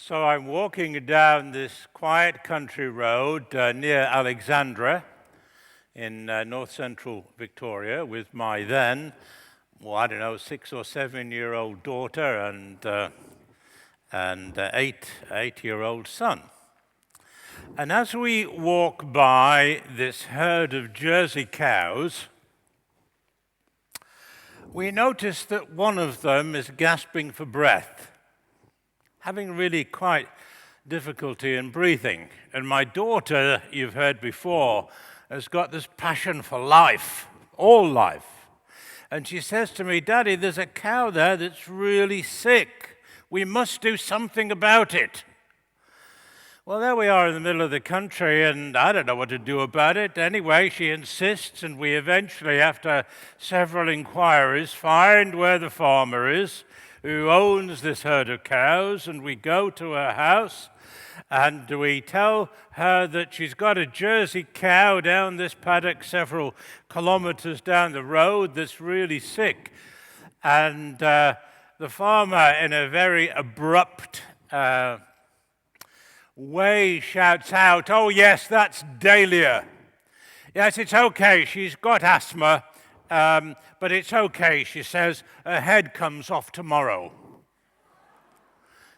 So I'm walking down this quiet country road near Aleksandr in north-central Victoria with my then, 6 or 7-year-old daughter and eight-year-old son. And as we walk by this herd of Jersey cows, we notice that one of them is gasping for breath, having really quite difficulty in breathing. And my daughter, you've heard before, has got this passion for life, all life. And she says to me, "Daddy, there's a cow there that's really sick. We must do something about it." Well, there we are in the middle of the country, and I don't know what to do about it. Anyway, she insists, and we eventually, after several inquiries, find where the farmer is, who owns this herd of cows, and we go to her house, and we tell her that she's got a Jersey cow down this paddock several kilometers down the road that's really sick. And the farmer, in a very abrupt way, shouts out, "Oh yes, that's Dahlia. Yes, it's okay, she's got asthma, but it's okay," she says, "her head comes off tomorrow."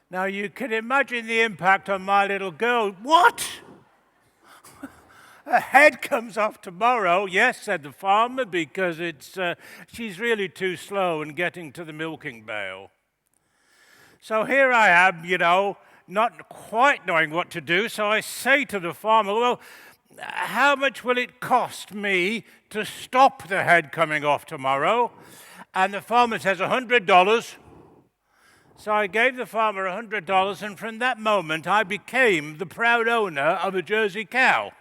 Now you can imagine the impact on my little girl. "What? Her head comes off tomorrow?" "Yes," said the farmer, "because she's really too slow in getting to the milking bale." So here I am, not quite knowing what to do, so I say to the farmer, "Well, how much will it cost me to stop the head coming off tomorrow?" And the farmer says, $100. So I gave the farmer $100, and from that moment I became the proud owner of a Jersey cow.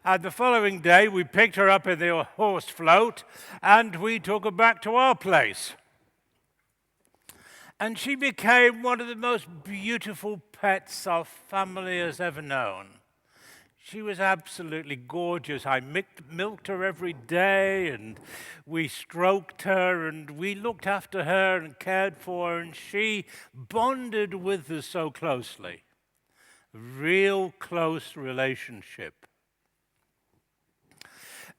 And the following day we picked her up in the horse float and we took her back to our place. And she became one of the most beautiful pets our family has ever known. She was absolutely gorgeous. I milked her every day, and we stroked her, and we looked after her and cared for her, and she bonded with us so closely. Real close relationship.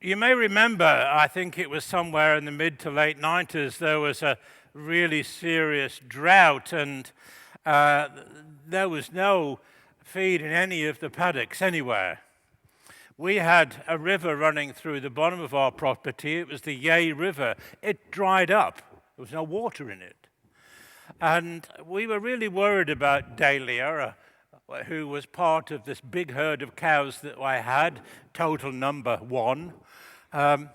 You may remember, I think it was somewhere in the mid to late 90s, there was a really serious drought, and there was no feed in any of the paddocks anywhere. We had a river running through the bottom of our property. It was the Yea River. It dried up. There was no water in it. And we were really worried about Dahlia, who was part of this big herd of cows that I had, total number 1. And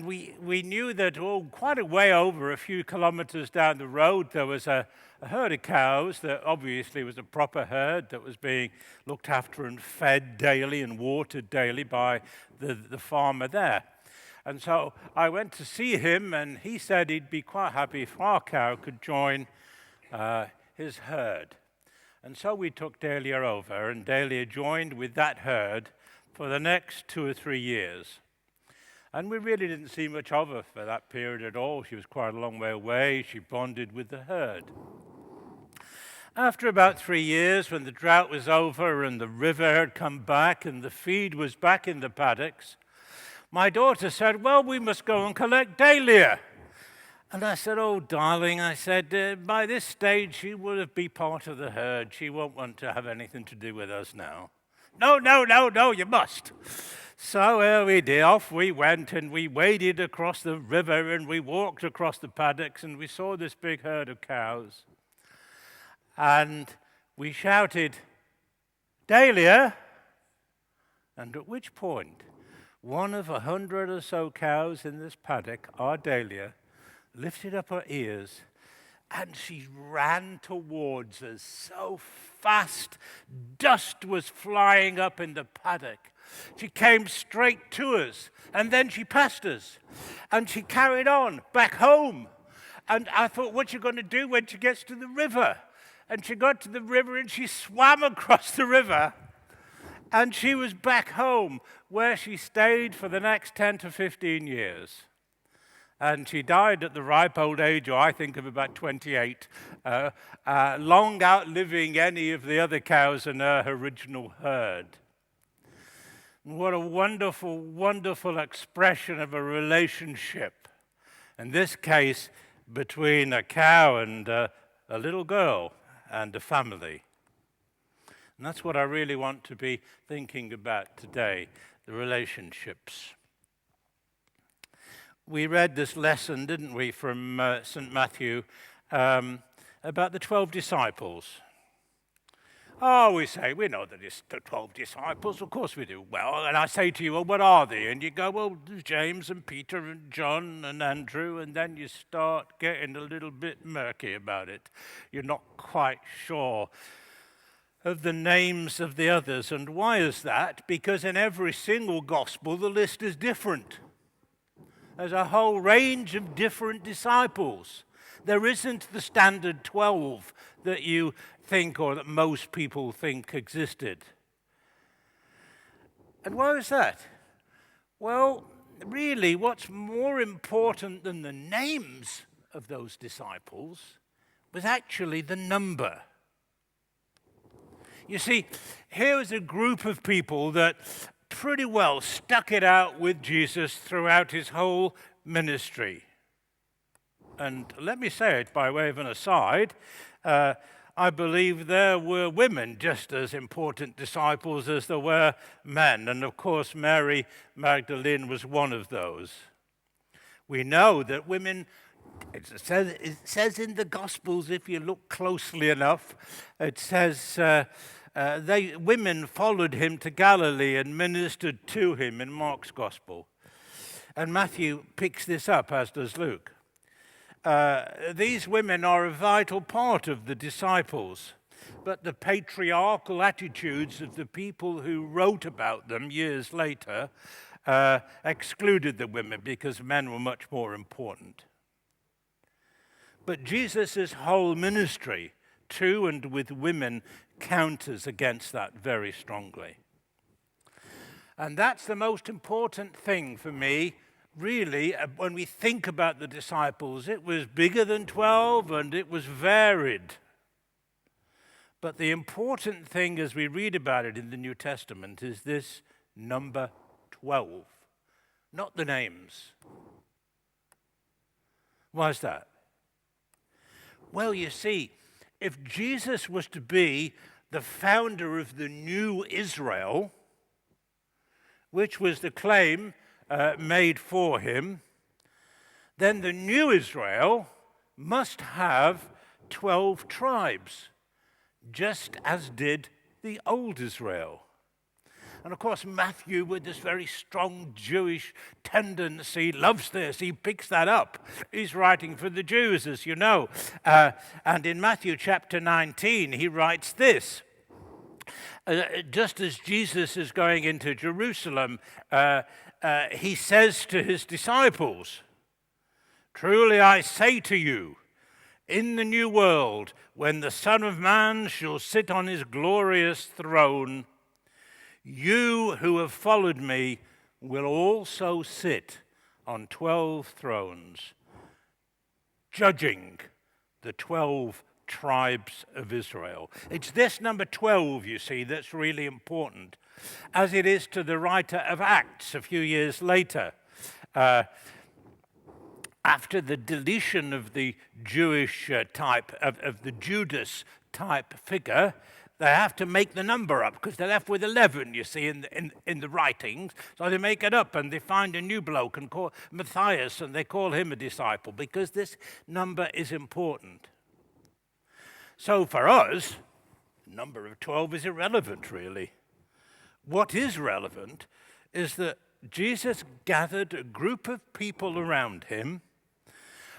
we knew that quite a way over, a few kilometers down the road, there was a herd of cows that obviously was a proper herd that was being looked after and fed daily and watered daily by the farmer there. And so I went to see him, and he said he'd be quite happy if our cow could join his herd. And so we took Dahlia over, and Dahlia joined with that herd for the next 2 or 3 years. And we really didn't see much of her for that period at all. She was quite a long way away. She bonded with the herd. After about 3 years, when the drought was over and the river had come back and the feed was back in the paddocks, my daughter said, "Well, we must go and collect Dahlia." And I said, "Oh, darling," I said, "by this stage she will be part of the herd. She won't want to have anything to do with us now." No, you must." So we did. Off we went, and we waded across the river, and we walked across the paddocks, and we saw this big herd of cows. And we shouted, "Dahlia!" And at which point, one of 100 or so cows in this paddock, our Dahlia, lifted up her ears, and she ran towards us so fast, dust was flying up in the paddock. She came straight to us, and then she passed us, and she carried on back home. And I thought, what's she going to do when she gets to the river? And she got to the river, and she swam across the river, and she was back home, where she stayed for the next 10 to 15 years. And she died at the ripe old age, or I think of about 28, long outliving any of the other cows in her original herd. What a wonderful, wonderful expression of a relationship. In this case, between a cow and a little girl and a family. And that's what I really want to be thinking about today, the relationships. We read this lesson, didn't we, from St. Matthew about the 12 disciples. Oh, we know that it's the 12 disciples. Of course we do. Well, and I say to you, well, what are they? And you go, well, James and Peter and John and Andrew, and then you start getting a little bit murky about it. You're not quite sure of the names of the others. And why is that? Because in every single gospel, the list is different. There's a whole range of different disciples. There isn't the standard 12 that you think, or that most people think existed. And why is that? Well, really, what's more important than the names of those disciples was actually the number. You see, here was a group of people that pretty well stuck it out with Jesus throughout his whole ministry. And let me say it by way of an aside, I believe there were women just as important disciples as there were men. And of course, Mary Magdalene was one of those. We know that women, it says in the Gospels, if you look closely enough, it says women followed him to Galilee and ministered to him in Mark's Gospel. And Matthew picks this up, as does Luke. These women are a vital part of the disciples, but the patriarchal attitudes of the people who wrote about them years later excluded the women because men were much more important. But Jesus' whole ministry to and with women counters against that very strongly. And that's the most important thing for me. Really, when we think about the disciples, it was bigger than 12 and it was varied. But the important thing as we read about it in the New Testament is this number 12, not the names. Why is that? Well, you see, if Jesus was to be the founder of the new Israel, which was the claim made for him, then the new Israel must have 12 tribes, just as did the old Israel. And of course, Matthew, with this very strong Jewish tendency, loves this. He picks that up. He's writing for the Jews, as you know. And in Matthew chapter 19, he writes this. Just as Jesus is going into Jerusalem, he says to his disciples, "Truly I say to you, in the new world, when the Son of Man shall sit on his glorious throne, you who have followed me will also sit on 12 thrones, judging the 12 tribes of Israel." It's this number 12, you see, that's really important, as it is to the writer of Acts a few years later. After the deletion of the Jewish type, of the Judas type figure, they have to make the number up because they're left with 11, you see, in the writings. So they make it up and they find a new bloke and call Matthias, and they call him a disciple because this number is important. So for us, the number of 12 is irrelevant, really. What is relevant is that Jesus gathered a group of people around him,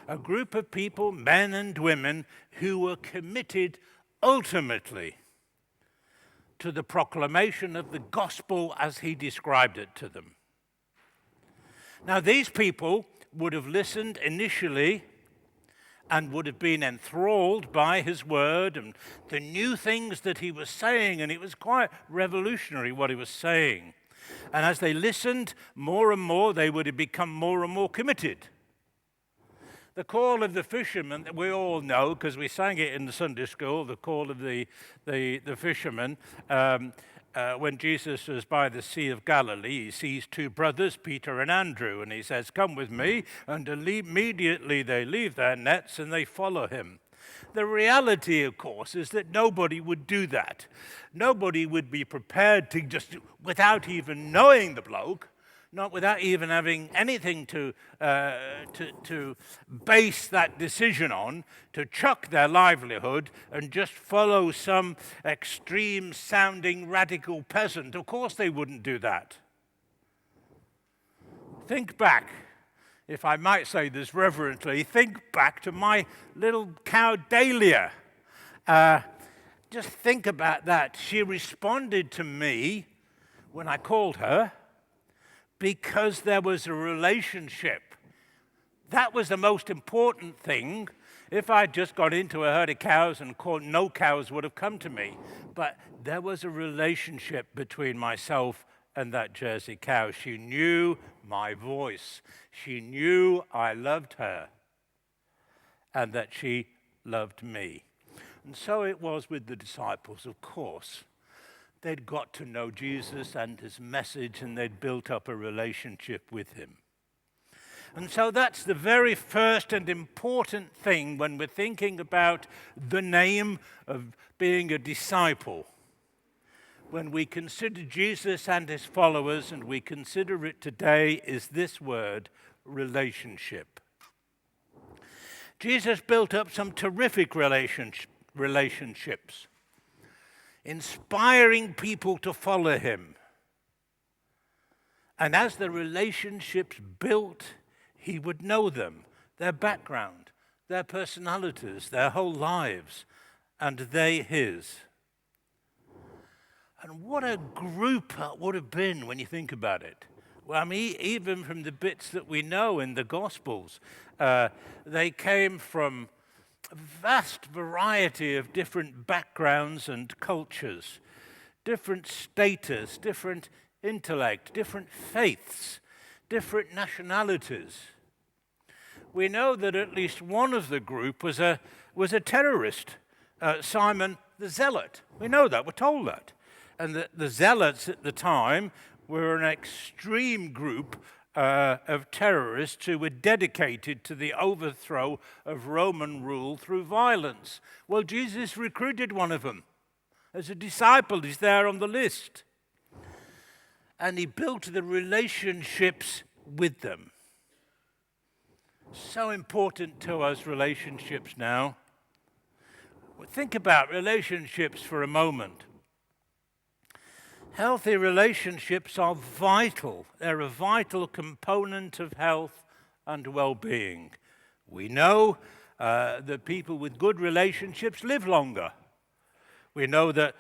a group of people, men and women, who were committed ultimately to the proclamation of the gospel as he described it to them. Now, these people would have listened initially and would have been enthralled by his word and the new things that he was saying, and it was quite revolutionary what he was saying. And as they listened more and more, they would have become more and more committed. The call of the fisherman that we all know, because we sang it in the Sunday school, the call of the fisherman. When Jesus was by the Sea of Galilee, he sees two brothers, Peter and Andrew, and he says, "Come with me," and immediately they leave their nets and they follow him. The reality, of course, is that nobody would do that. Nobody would be prepared to just, without even knowing the bloke, not without even having anything to base that decision on, to chuck their livelihood and just follow some extreme-sounding radical peasant. Of course they wouldn't do that. Think back, if I might say this reverently, think back to my little cow Dahlia. Just think about that. She responded to me when I called her, because there was a relationship. That was the most important thing. If I'd just got into a herd of cows and called, no cows would have come to me. But there was a relationship between myself and that Jersey cow. She knew my voice. She knew I loved her and that she loved me. And so it was with the disciples, of course. They'd got to know Jesus and his message, and they'd built up a relationship with him. And so that's the very first and important thing when we're thinking about the name of being a disciple. When we consider Jesus and his followers, and we consider it today, is this word, relationship. Jesus built up some terrific relationships, inspiring people to follow him. And as the relationships built, he would know them, their background, their personalities, their whole lives, and they his. And what a group that would have been when you think about it. Well, I mean, even from the bits that we know in the Gospels, they came from a vast variety of different backgrounds and cultures, different status, different intellect, different faiths, different nationalities. We know that at least one of the group was a terrorist, Simon the Zealot. We know that, we're told that. And the Zealots at the time were an extreme group of terrorists who were dedicated to the overthrow of Roman rule through violence. Well, Jesus recruited one of them. As a disciple, he's there on the list. And he built the relationships with them. So important to us, relationships now. Think about relationships for a moment. Healthy relationships are vital. They're a vital component of health and well-being. We know that people with good relationships live longer. We know that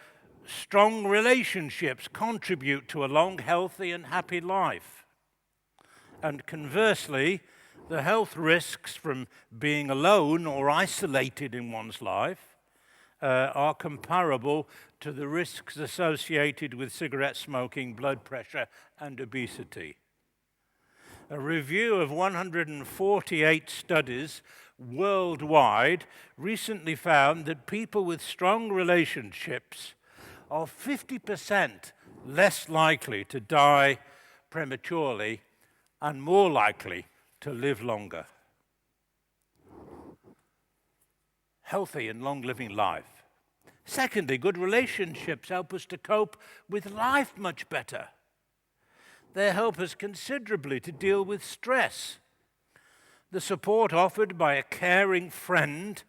strong relationships contribute to a long, healthy, and happy life. And conversely, the health risks from being alone or isolated in one's life are comparable to the risks associated with cigarette smoking, blood pressure, and obesity. A review of 148 studies worldwide recently found that people with strong relationships are 50% less likely to die prematurely and more likely to live longer. Healthy and long-living life. Secondly, good relationships help us to cope with life much better. They help us considerably to deal with stress. The support offered by a caring friend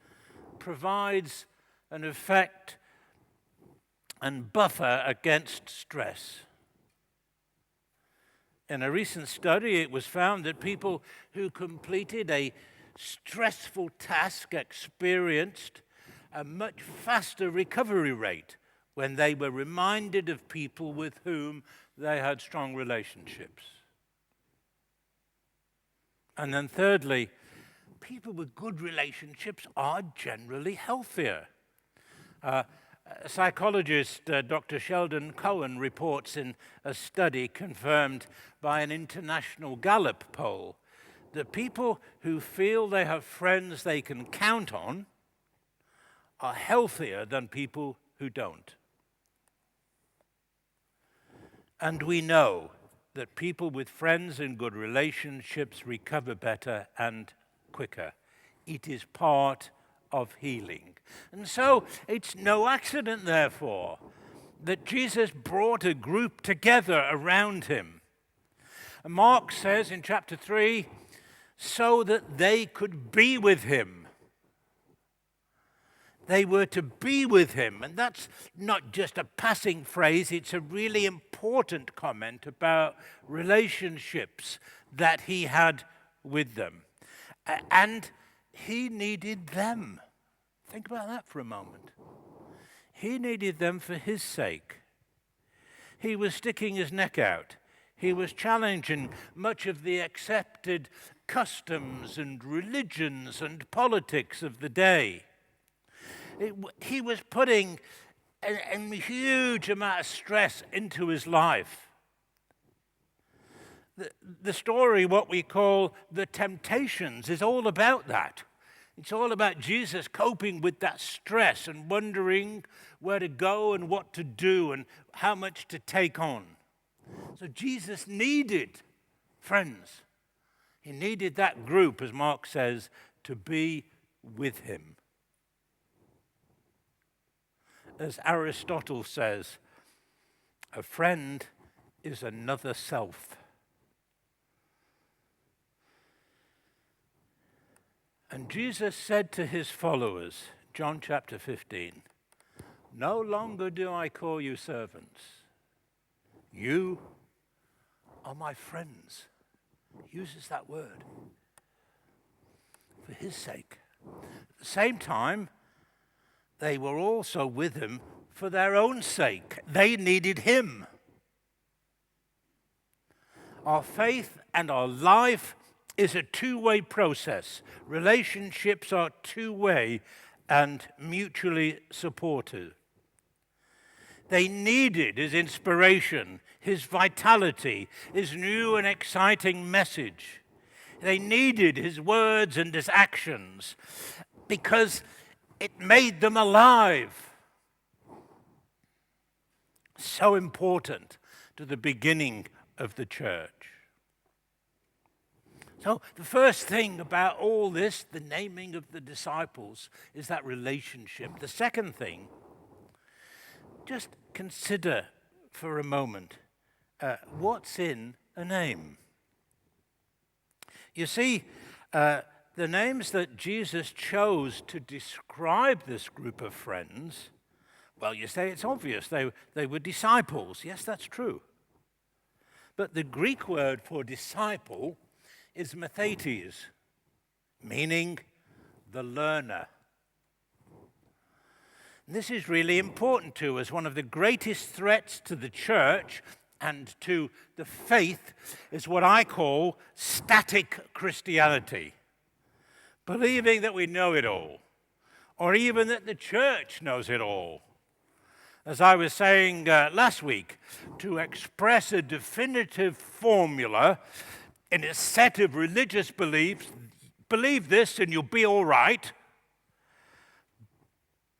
provides an effect and buffer against stress. In a recent study, it was found that people who completed a stressful task experienced a much faster recovery rate when they were reminded of people with whom they had strong relationships. And then thirdly, people with good relationships are generally healthier. Psychologist Dr. Sheldon Cohen reports in a study confirmed by an international Gallup poll The people who feel they have friends they can count on are healthier than people who don't. And we know that people with friends in good relationships recover better and quicker. It is part of healing. And so it's no accident, therefore, that Jesus brought a group together around him. And Mark says in chapter 3, so that they could be with him. They were to be with him. And that's not just a passing phrase, it's a really important comment about relationships that he had with them. And he needed them. Think about that for a moment. He needed them for his sake. He was sticking his neck out. He was challenging much of the accepted customs and religions and politics of the day. He was putting a huge amount of stress into his life. The story, what we call the temptations, is all about that. It's all about Jesus coping with that stress and wondering where to go and what to do and how much to take on. So Jesus needed friends. He needed that group, as Mark says, to be with him. As Aristotle says, a friend is another self. And Jesus said to his followers, John chapter 15, no longer do I call you servants. You are my friends. He uses that word for his sake. At the same time, they were also with him for their own sake. They needed him. Our faith and our life is a two-way process. Relationships are two-way and mutually supportive. They needed his inspiration, his vitality, his new and exciting message. They needed his words and his actions because it made them alive. So important to the beginning of the church. So the first thing about all this, the naming of the disciples, is that relationship. The second thing, just consider for a moment what's in a name. You see, the names that Jesus chose to describe this group of friends, well, you say it's obvious. They were disciples. Yes, that's true. But the Greek word for disciple is mathetes, meaning the learner. And this is really important to us. One of the greatest threats to the church and to the faith is what I call static Christianity. Believing that we know it all, or even that the church knows it all. As I was saying last week, to express a definitive formula in a set of religious beliefs, believe this and you'll be all right.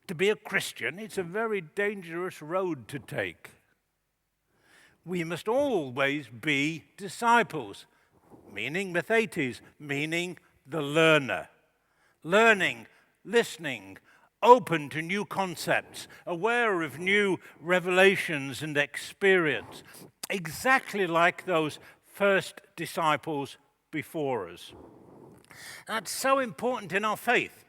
To be a Christian, it's a very dangerous road to take. We must always be disciples, meaning mathetes, meaning the learner. Learning, listening, open to new concepts, aware of new revelations and experience, exactly like those first disciples before us. That's so important in our faith.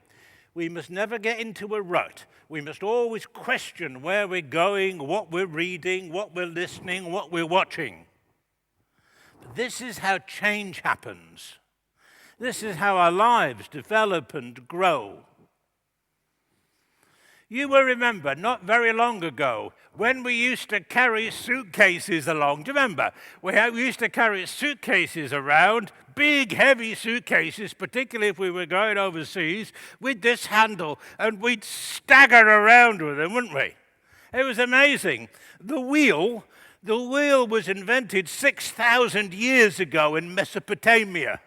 We must never get into a rut. We must always question where we're going, what we're reading, what we're listening, what we're watching. But this is how change happens. This is how our lives develop and grow. You will remember, not very long ago, when we used to carry suitcases along. Do you remember? We used to carry suitcases around, big, heavy suitcases, particularly if we were going overseas, with this handle, and we'd stagger around with them, wouldn't we? It was amazing. The wheel was invented 6,000 years ago in Mesopotamia.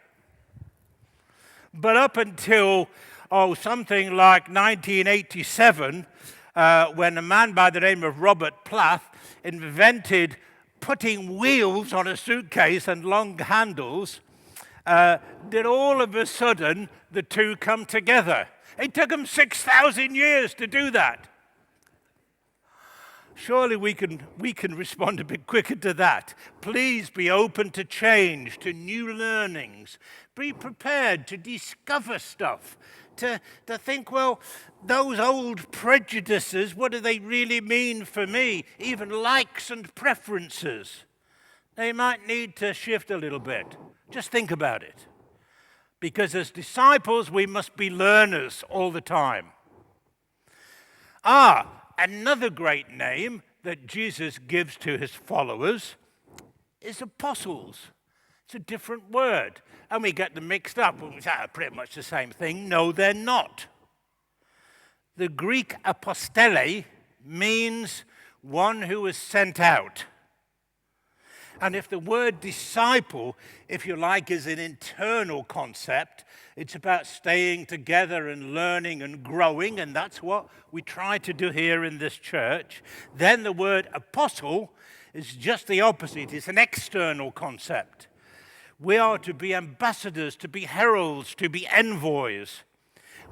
But up until, something like 1987, when a man by the name of Robert Plath invented putting wheels on a suitcase and long handles, did all of a sudden the two come together. It took them 6,000 years to do that. Surely we can respond a bit quicker to that. Please be open to change, to new learnings. Be prepared to discover stuff, to think, well, those old prejudices, what do they really mean for me? Even likes and preferences. They might need to shift a little bit. Just think about it. Because as disciples, we must be learners all the time. Another great name that Jesus gives to his followers is apostles. It's a different word. And we get them mixed up. We say, pretty much the same thing. No, they're not. The Greek apostele means one who is sent out. And if the word disciple, if you like, is an internal concept, it's about staying together and learning and growing, and that's what we try to do here in this church, then the word apostle is just the opposite. It's an external concept. We are to be ambassadors, to be heralds, to be envoys.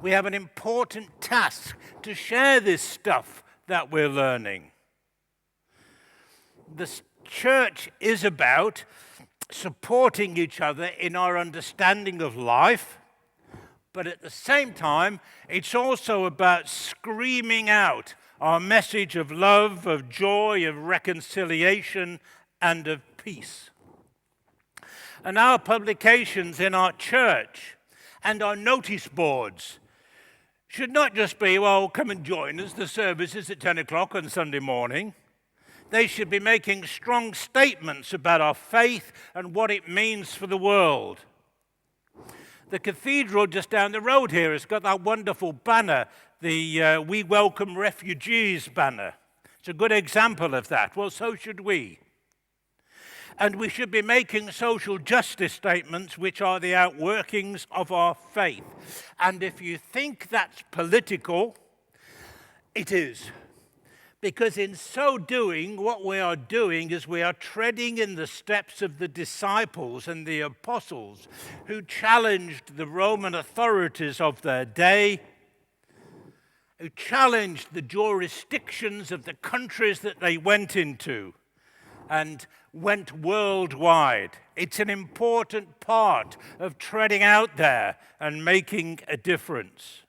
We have an important task to share this stuff that we're learning. The church is about supporting each other in our understanding of life, but at the same time, it's also about screaming out our message of love, of joy, of reconciliation, and of peace. And our publications in our church and our notice boards should not just be, well, come and join us, the service is at 10 o'clock on Sunday morning. They should be making strong statements about our faith and what it means for the world. The cathedral just down the road here has got that wonderful banner, the We Welcome Refugees banner. It's a good example of that. Well, so should we. And we should be making social justice statements which are the outworkings of our faith. And if you think that's political, it is. Because in so doing, what we are doing is we are treading in the steps of the disciples and the apostles who challenged the Roman authorities of their day, who challenged the jurisdictions of the countries that they went into and went worldwide. It's an important part of treading out there and making a difference.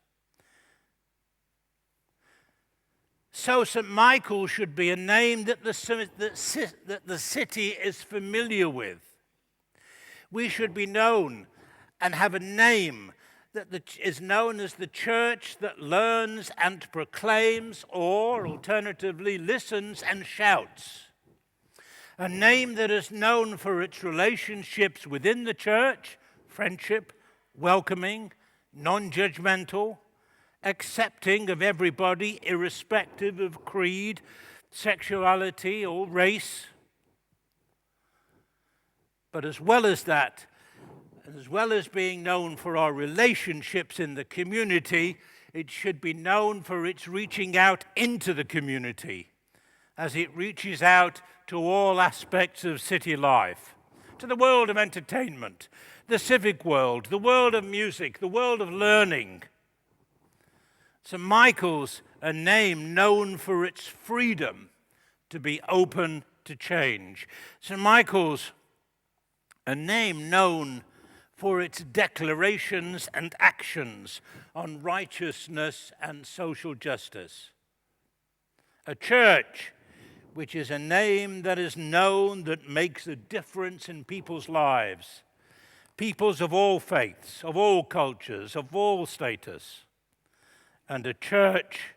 So St. Michael should be a name that the city is familiar with. We should be known and have a name that is known as the church that learns and proclaims, or alternatively listens and shouts. A name that is known for its relationships within the church, friendship, welcoming, non-judgmental, accepting of everybody, irrespective of creed, sexuality, or race. But as well as that, and as well as being known for our relationships in the community, it should be known for its reaching out into the community, as it reaches out to all aspects of city life, to the world of entertainment, the civic world, the world of music, the world of learning. St. Michael's a name known for its freedom to be open to change. St. Michael's a name known for its declarations and actions on righteousness and social justice. A church which is a name that is known, that makes a difference in people's lives. Peoples of all faiths, of all cultures, of all status. And a church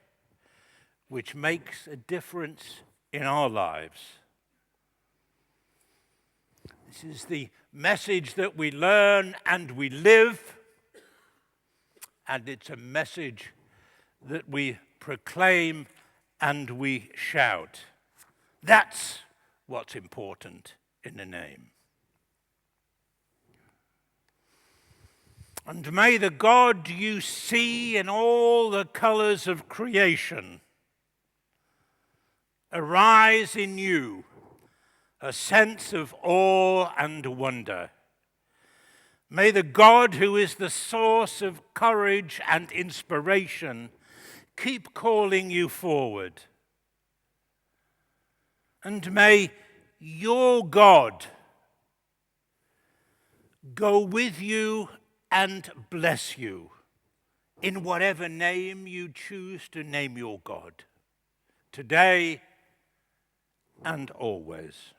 which makes a difference in our lives. This is the message that we learn and we live, and it's a message that we proclaim and we shout. That's what's important in a name. And may the God you see in all the colors of creation arise in you a sense of awe and wonder. May the God who is the source of courage and inspiration keep calling you forward. And may your God go with you and bless you in whatever name you choose to name your God, today and always.